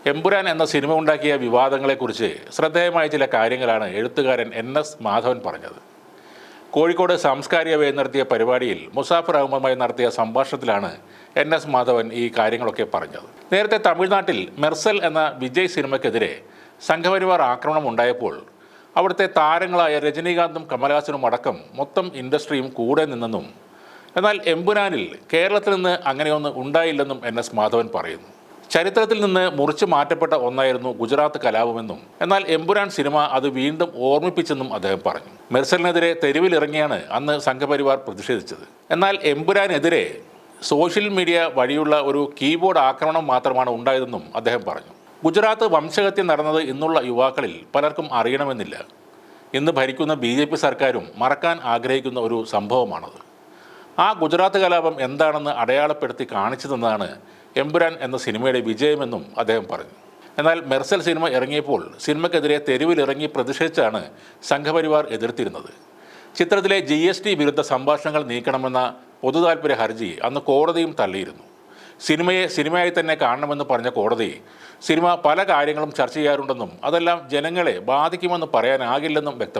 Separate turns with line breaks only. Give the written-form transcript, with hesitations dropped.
എമ്പുരാൻ എന്ന സിനിമ ഉണ്ടാക്കിയ വിവാദങ്ങളെക്കുറിച്ച് ശ്രദ്ധേയമായ ചില കാര്യങ്ങളാണ് എഴുത്തുകാരൻ NS മാധവൻ പറഞ്ഞത്. കോഴിക്കോട് സാംസ്കാരിക വേദി നടത്തിയ പരിപാടിയിൽ മുസാഫർ അഹമ്മദുമായി നടത്തിയ സംഭാഷണത്തിലാണ് NS മാധവൻ ഈ കാര്യങ്ങളൊക്കെ പറഞ്ഞത്. നേരത്തെ തമിഴ്നാട്ടിൽ മെർസൽ എന്ന വിജയ് സിനിമയ്ക്കെതിരെ സംഘപരിവാർ ആക്രമണം ഉണ്ടായപ്പോൾ അവിടുത്തെ താരങ്ങളായ രജനീകാന്തും കമൽഹാസനും അടക്കം മൊത്തം ഇൻഡസ്ട്രിയും കൂടെ നിന്നെന്നും, എന്നാൽ എമ്പുരാനിൽ കേരളത്തിൽ നിന്ന് അങ്ങനെയൊന്നും ഉണ്ടായില്ലെന്നും NS മാധവൻ പറയുന്നു. ചരിത്രത്തിൽ നിന്ന് മുറിച്ചു മാറ്റപ്പെട്ട ഒന്നായിരുന്നു ഗുജറാത്ത് കലാപമെന്നും, എന്നാൽ എമ്പുരാൻ സിനിമ അത് വീണ്ടും ഓർമ്മിപ്പിച്ചെന്നും അദ്ദേഹം പറഞ്ഞു. മെർസലിനെതിരെ തെരുവിലിറങ്ങിയാണ് അന്ന് സംഘപരിവാർ പ്രതിഷേധിച്ചത്. എന്നാൽ എമ്പുരാനെതിരെ സോഷ്യൽ മീഡിയ വഴിയുള്ള ഒരു കീബോർഡ് ആക്രമണം മാത്രമാണ് ഉണ്ടായതെന്നും അദ്ദേഹം പറഞ്ഞു. ഗുജറാത്ത് വംശഹത്യ നടന്നത് ഇന്നുള്ള യുവാക്കളിൽ പലർക്കും അറിയണമെന്നില്ല. ഇന്ന് ഭരിക്കുന്ന BJP സർക്കാരും മറക്കാൻ ആഗ്രഹിക്കുന്ന ഒരു സംഭവമാണത്. ആ ഗുജറാത്ത് കലാപം എന്താണെന്ന് അടയാളപ്പെടുത്തി കാണിച്ചു തന്നതാണ് എമ്പുരാൻ എന്ന സിനിമയുടെ വിജയമെന്നും അദ്ദേഹം പറഞ്ഞു. എന്നാൽ മെർസൽ സിനിമ ഇറങ്ങിയപ്പോൾ സിനിമയ്ക്കെതിരെ തെരുവിലിറങ്ങി പ്രതിഷേധിച്ചാണ് സംഘപരിവാർ എതിർത്തിരുന്നത്. ചിത്രത്തിലെ GST വിരുദ്ധ സംഭാഷണങ്ങൾ നീക്കണമെന്ന പൊതുതാൽപര്യ ഹർജി അന്ന് കോടതിയും തള്ളിയിരുന്നു. സിനിമയെ സിനിമയായി തന്നെ കാണണമെന്ന് പറഞ്ഞ കോടതി സിനിമ പല കാര്യങ്ങളും ചർച്ച ചെയ്യാറുണ്ടെന്നും അതെല്ലാം ജനങ്ങളെ ബാധിക്കുമെന്ന് പറയാനാകില്ലെന്നും വ്യക്തമാക്കി.